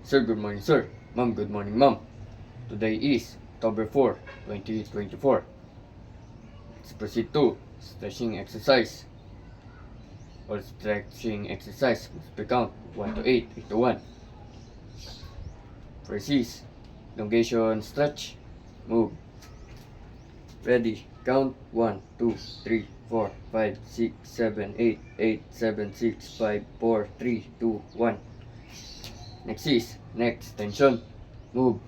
Sir, good morning, sir. Ma'am, good morning, ma'am. Today is October 4, 2024. Let's proceed to stretching exercise. All stretching exercise must be count 1 to 8, 8 to 1. First is elongation stretch. Move. Ready. Count 1, 2, 3, 4, 5, 6, 7, 8, 8, 7, 6, 5, 4, 3, 2, 1. Next is neck extension. Move.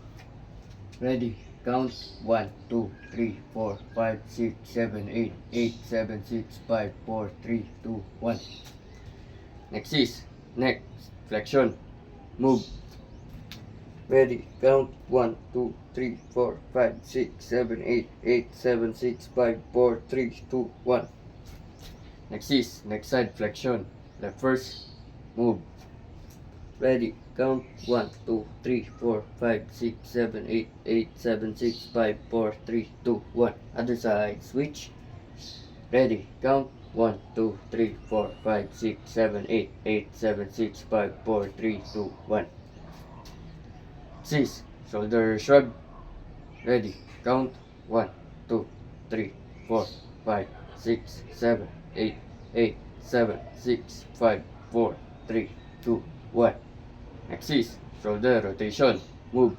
Ready. Count 1, 2, 3, 4, 5, 6, 7, 8, 8, 7, 6, 5, 4, 3, 2, 1. Next is neck flexion. Move. Ready. Count 1, 2, 3, 4, 5, 6, 7, 8, 8, 7, 6, 5, 4, 3, 2, 1. Next is neck side flexion. Left first. Move. Ready. Count 1, 2, 3, 4, 5, 6, 7, 8, 8, 7, 6, 5, 4, 3, 2, 1. Other side. Switch. Ready. Count 1, 2, 3, 4, 5, 6, 7, 8, 8, 7, 6, 5, 4, 3, 2, 1. 6. Shoulder shrug. Ready. Count 1, 2, 3, 4, 5, 6, 7, 8, 8, 7, 6, 5, 4, 3, 2, 1. Next is shoulder rotation. Move.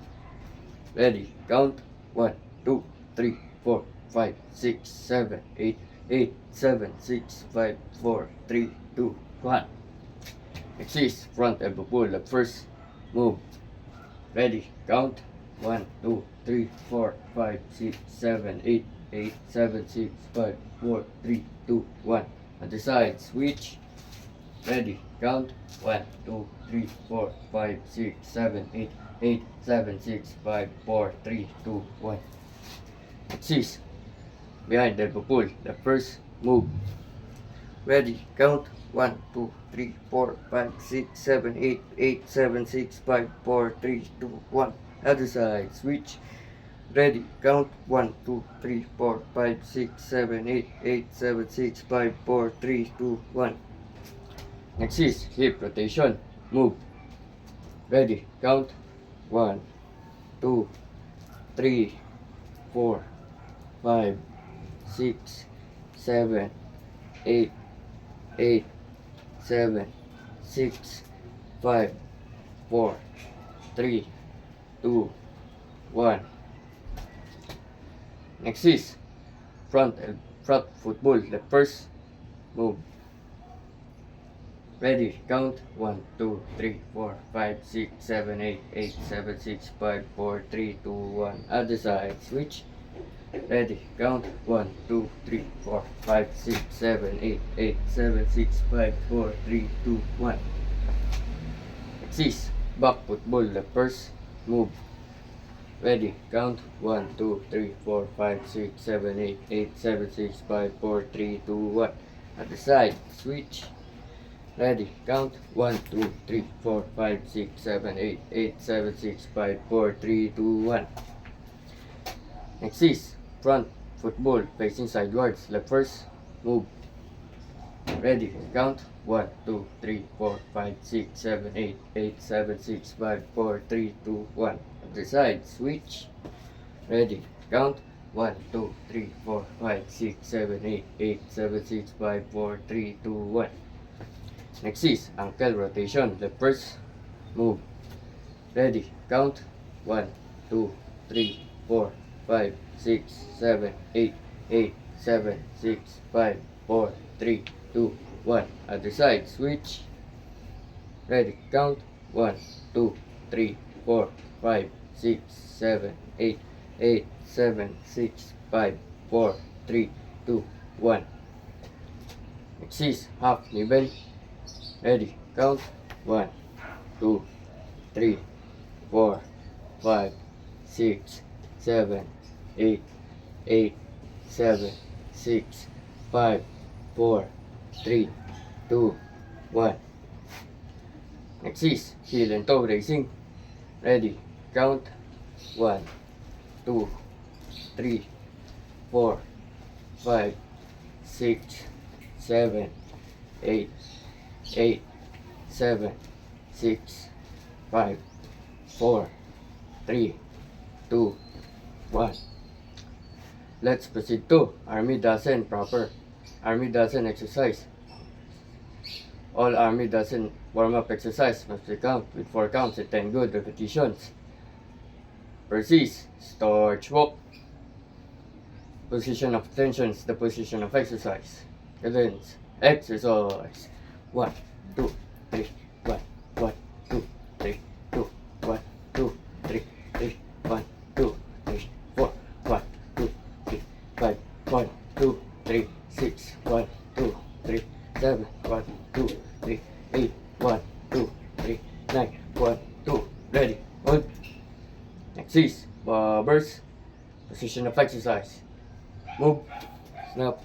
Ready. Count 1, 2, 3, 4, 5, 6, 7, 8, 8, 7, 6, 5, 4, 3, 2, 1. Next is front elbow pull up first. Move. Ready. Count 1, 2, 3, 4, 5, 6, 7, 8, 8, 7, 6, 5, 4, 3, 2, 1. Other side. Switch. Ready. Count 1, 2, 3, 4, 5, 6, 7, 8, 8, 7, 6, 5, 4, 3, 2, 1. Next is behind elbow pull. The first. Move. Ready. Count 1, 2, 3, 4, 5, 6, 7, 8, 8, 7, 6, 5, 4, 3, 2, 1. Other side. Switch. Ready. Count 1, 2, 3, 4, 5, 6, 7, 8, 8, 7, 6, 5, 4, 3, 2, 1. Next is hip rotation. Move. Ready. Count 1, 2, 3, 4, 5, 6, 7, 8, 8, 7, 6, 5, 4, 3, 2, 1. Next is front football. The first. Move. Ready. Count 1, 2, 3, 4, 5, 6, 7, 8, 8, 7, 6, 5, 4, 3, 2, 1. Other side. Switch. Ready. Count 1, 2, 3, 4, 5, 6, 7, 8, 8, 7, 6, 5, 4, 3, 2, 1. Next is back football. The first. Move. Ready. Count 1, 2, 3, 4, 5, 6, 7, 8, 8, 7, 6, 5, 4, 3, 2, 1. Other side. Switch. Ready. Count 1, 2, 3, 4, 5, 6, 7, 8, 8, 7, 6, 5, 4, 3, 2, 1. Next is front football facing sidewards. Left first. Move. Ready. Count 1, 2, 3, 4, 5, 6, 7, 8, 8, 7, 6, 5, 4, 3, 2, 1. Other side. Switch. Ready. Count 1, 2, 3, 4, 5, 6, 7, 8, 8, 7, 6, 5, 4, 3, 2, 1. Next is ankle rotation. The first. Move. Ready. Count 1, 2, 3, 4, 5, 6, 7, 8, 8, 7, 6, 5, 4, 3, 2, 1. Other side. Switch. Ready. Count 1, 2, 3, 4, 5, 6, 7, 8, 8, 7, 6, 5, 4, 3, 2, 1. Next is half knee bend. Ready. Count 1, 2, 3, 4, 5, 6, 7, 8, 8, 7, 6, 5, 4, 3, 2, 1. Next is heel and toe raising. Ready. Count 1, 2, 3, 4, 5, 6, 7, 8, 8, 7, 6, 5, 4, 3, 2, 1. Let's proceed to Army Dozen proper. Army Dozen exercise. All Army Dozen warm-up exercise must be count with 4 counts and 10 good repetitions. Persist, starch walk. Position of attention is the position of exercise. Cadence, exercise. 1, 2, 3, 1, 1, 2, 3, 2, 1, 2, 3, 3, 1, 2, 3, 4, 1, 2, 3, 5, 1, 2, 3, 6, 1, 2, 3, 7, 1, 2, 3, 8, 1, 2, 3, 9, 1, 2, ready, hold. Exercise, burst, position of exercise. Move, snap,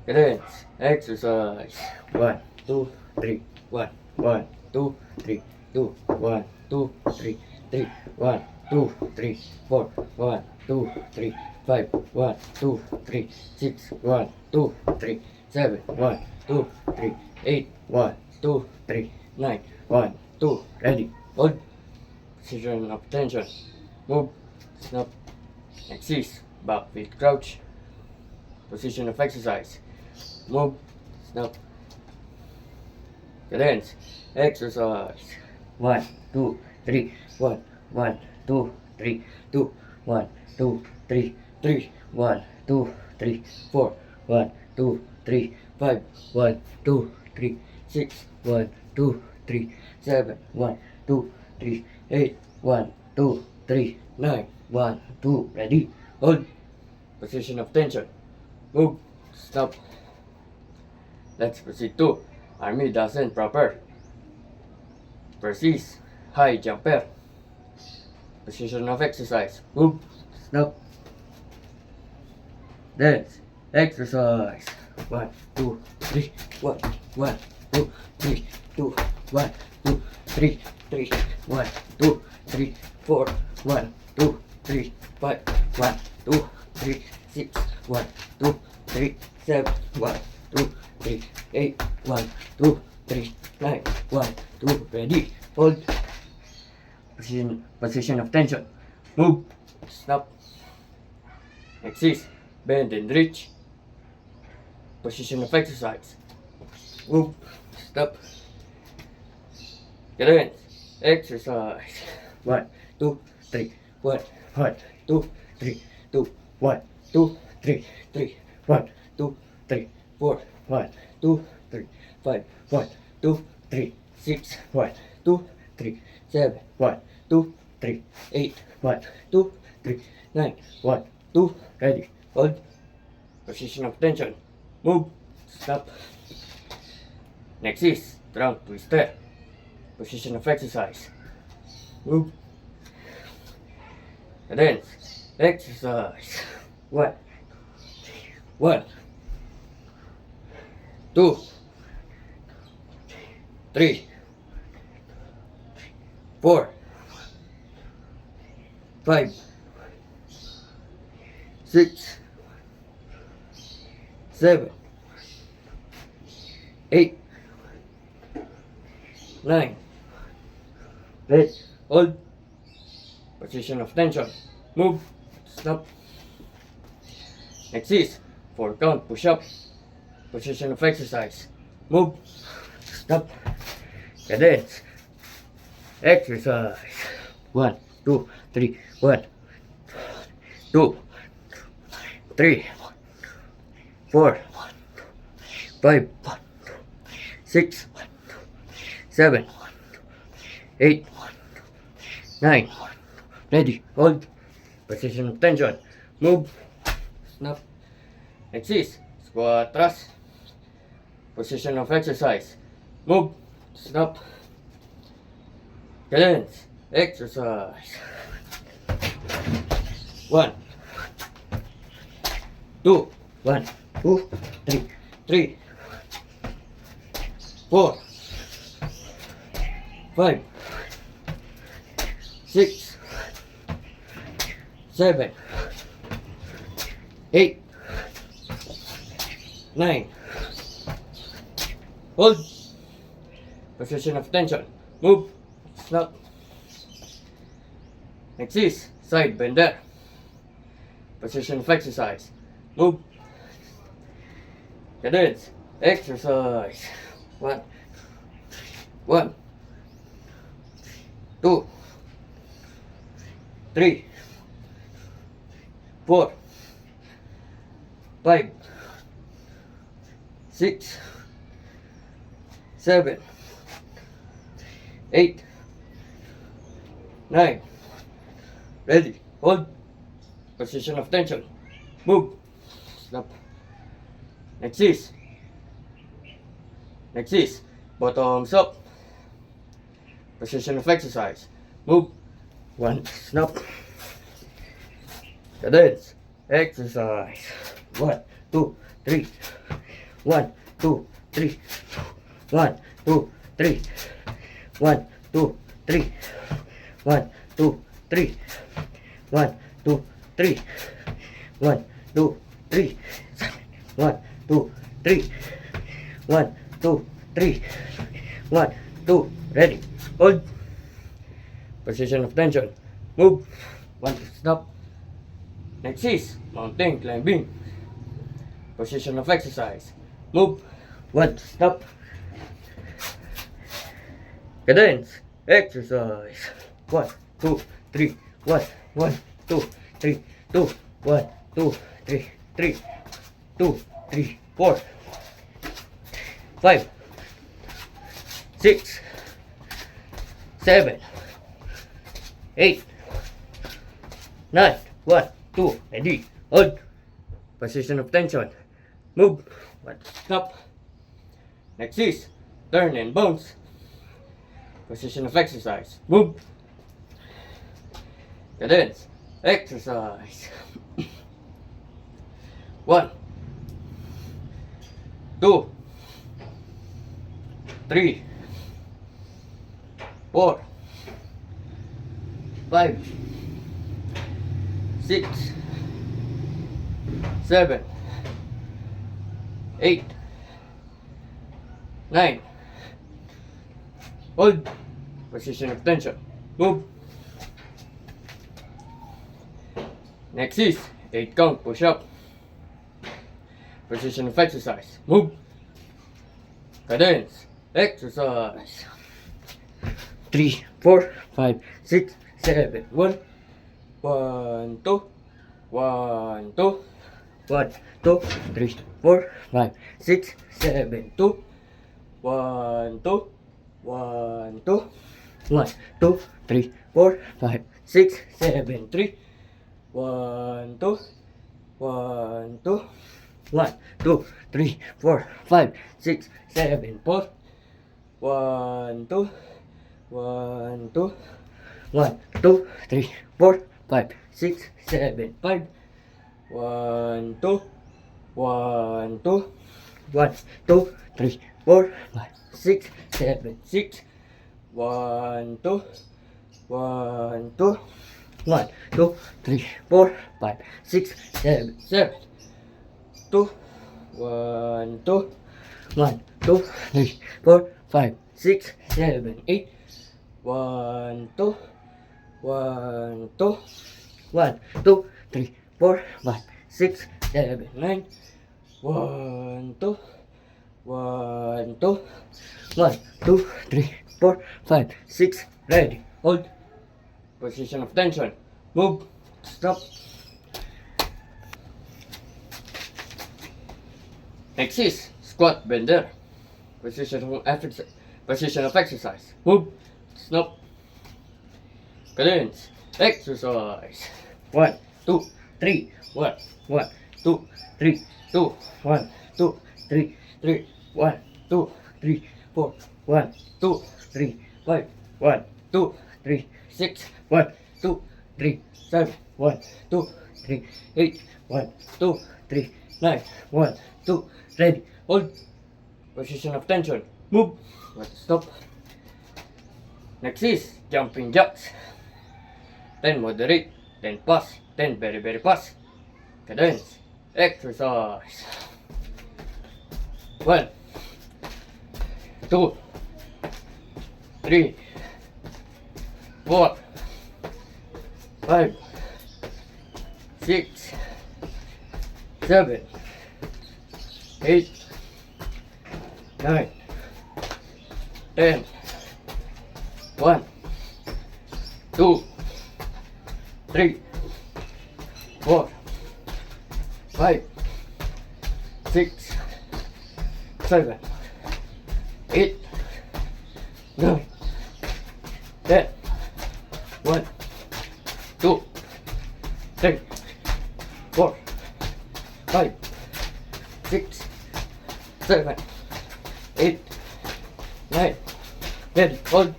cadence, exercise. 1, 2, 3, 1, 1, 2, 3, 2, 1, 2, 3, 3, 1, 2, 3, 4, 1, 2, 3, 5, 1, 2, 3, 6, 1, 2, 3, 7, 1, 2, 3, 8, 1, 2, 3, 9, 1, 2, ready, hold. Position of tension. Move, snap, exercise, back feet crouch. Position of exercise. Move, snap, cadence, exercise. 1, 2, 3, 1, 1, 2, 3, 2, 1, 2, 3, 3, 1, 2, 3, 4, 1, 2, 3, 5, 1, 2, 3, 6, 1, 2, 3, 7, 1, 2, 3, 8, 1, 2, 3, 9, 1, 2, ready, hold. Position of tension. Move, stop. Let's proceed to Army Dozen proper. Persist, high jumper. Position of exercise. Move, stop. Dance, exercise. 1, 2, 3, 1, 1, 2, 3, 2, 1, 2, 3, 3, 1, 2, 3, 4, 1, 2, 3, 5, 1, 2, 3, 6, 1, 2, 3, 7, 1, 2, 3, 8, 1, 2, 3, 9, 1, 2, ready, hold. Position of tension. Move, stop. Exist, bend and reach. Position of exercise. Move, stop. Cadence, exercise. 1, 2, 3, 1, 1, 2, 3, 2, 1, 2, 3, 3, 1, 2, 3, 4, 1, 2, 3, 5, 1, 2, 3, 6, 1, 2, 3, 7, 1, 2, 3, 8, 1, 2, 3, 9, 1, 2, ready, hold. Position of tension. Move, stop. Next is trunk twister. Position of exercise. Move. Cadence, exercise. 1, 1, 2, 3, 4, 5, 6, 7, 8, 9. Ready, hold. Position of tension. Move, stop. Next is 4 count push up. Position of exercise. Move, stop. Cadence, exercise. 1, 2, 3, 1, 2, 3, 4, 5, 6, 7, 8, 9. Ready, hold. Position of tension. Move, snap. Next is squat thrust. Position of exercise. Move, snap. Cadence, exercise. 1, 2, 1, 2, 3, 3, 4, 5, 6, 7, 8, 9. Hold. Position of tension. Move. Snap. Next is side bender. Position of exercise. Move. Cadence. Exercise. One, two, three, 4, 5, 6, 7, 8, 9. Ready. Hold. Position of tension. Move. Stop. Next is bottoms up. Position of exercise. Move. 1. Stop. Cadence. Exercise. 1, 2, 3. 1, 2, 3. 1, 2, 3. 1, 2, 3. 1, 2, 3. 1, 2, 3. 1, 2, 3. 1, 2, 3. 1, 2, 3. 1, 2. Ready. Hold. Position of tension. Move. 1. Stop. Next is mountain climbing. Position of exercise. Move. 1. Stop. Cadence. Exercise. 1, 2, 3. 1, 1, 2, 3, 2, 1, 2, 3, 3, 2, 3, 4, 5, 6, 7, 8, 9. 1, 2. Ready. Hold. Position of tension. Move. 1. Stop. Next is turn and bounce. Position of exercise. Move. Cadence. Exercise. 1, 2, 3, 4, 5, 6, 7, 8, 9. Hold. Position of tension. Move. Next is 8 count push up. Position of exercise. Move. Cadence. Exercise. 3, 4, 5, 6, 7, 1. 1, 2. 1, 2. 1, 2, 3, 4, 5, 6, 7, 2. 1, 2. 1, 2. 1, 2, 3, 4, 5, 6, 7, 3. 1, 2. 1, 2. 1, 2, 3, 4, 5, 6, 7, 4. 1, 2. 1, 2. 1, 2, 3, 4, 5, 6, 7, 5. 1, 2. 1, 2. 1, 2, 3, 4, 5, 6, 7, 6. 1, 2. 1, 2. 1, 2, 3, 4, 5, 6, 7, 7. 2. 1, 2. 1, 2, 3, 4, 5, 6, 7, 8. 1, 2. 1, 2. 1, 2, 3, 4, 5, 6, 7, 9. 1, 2. 1, 2. 1, 2, 3, 4, 5, 6. Ready. Hold. Position of tension. Move. Stop. Next is squat bender. Position of exercise. Move. Stop. Cadence. Exercise. 1, 2, 3. 1, 1, 2, 3, 2. 1, 2, 3, 3. 1, 2, 3, 4. 1, 2, 3, 5. 1, 2, 3, 6. 1, 2, 3, 7. 1, 2, 3, 8. 1, 2, 3, 9. 1, 2. Ready. Hold. Position of tension. Move. Stop. Next is jumping jacks. 10 moderate, 10 fast, 10 very very fast. Cadence. Exercise. 1, 2, 3, 4, 5, 6, 7, 8, 9, 10, 1, 2, 3, 4, 5, 6, 7, 8, 9, 10, 1, 2, 3, 4, 5, 6, 7, 8, 9, 10. Hold.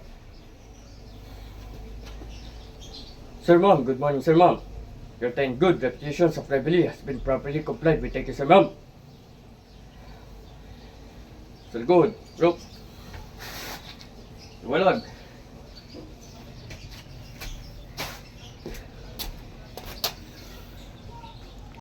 Sir Ma'am, good morning, Sir Ma'am. Your 10 good repetitions of Reveille has been properly complied with. Thank you, Sir Ma'am. Sir Good, rope. Walag.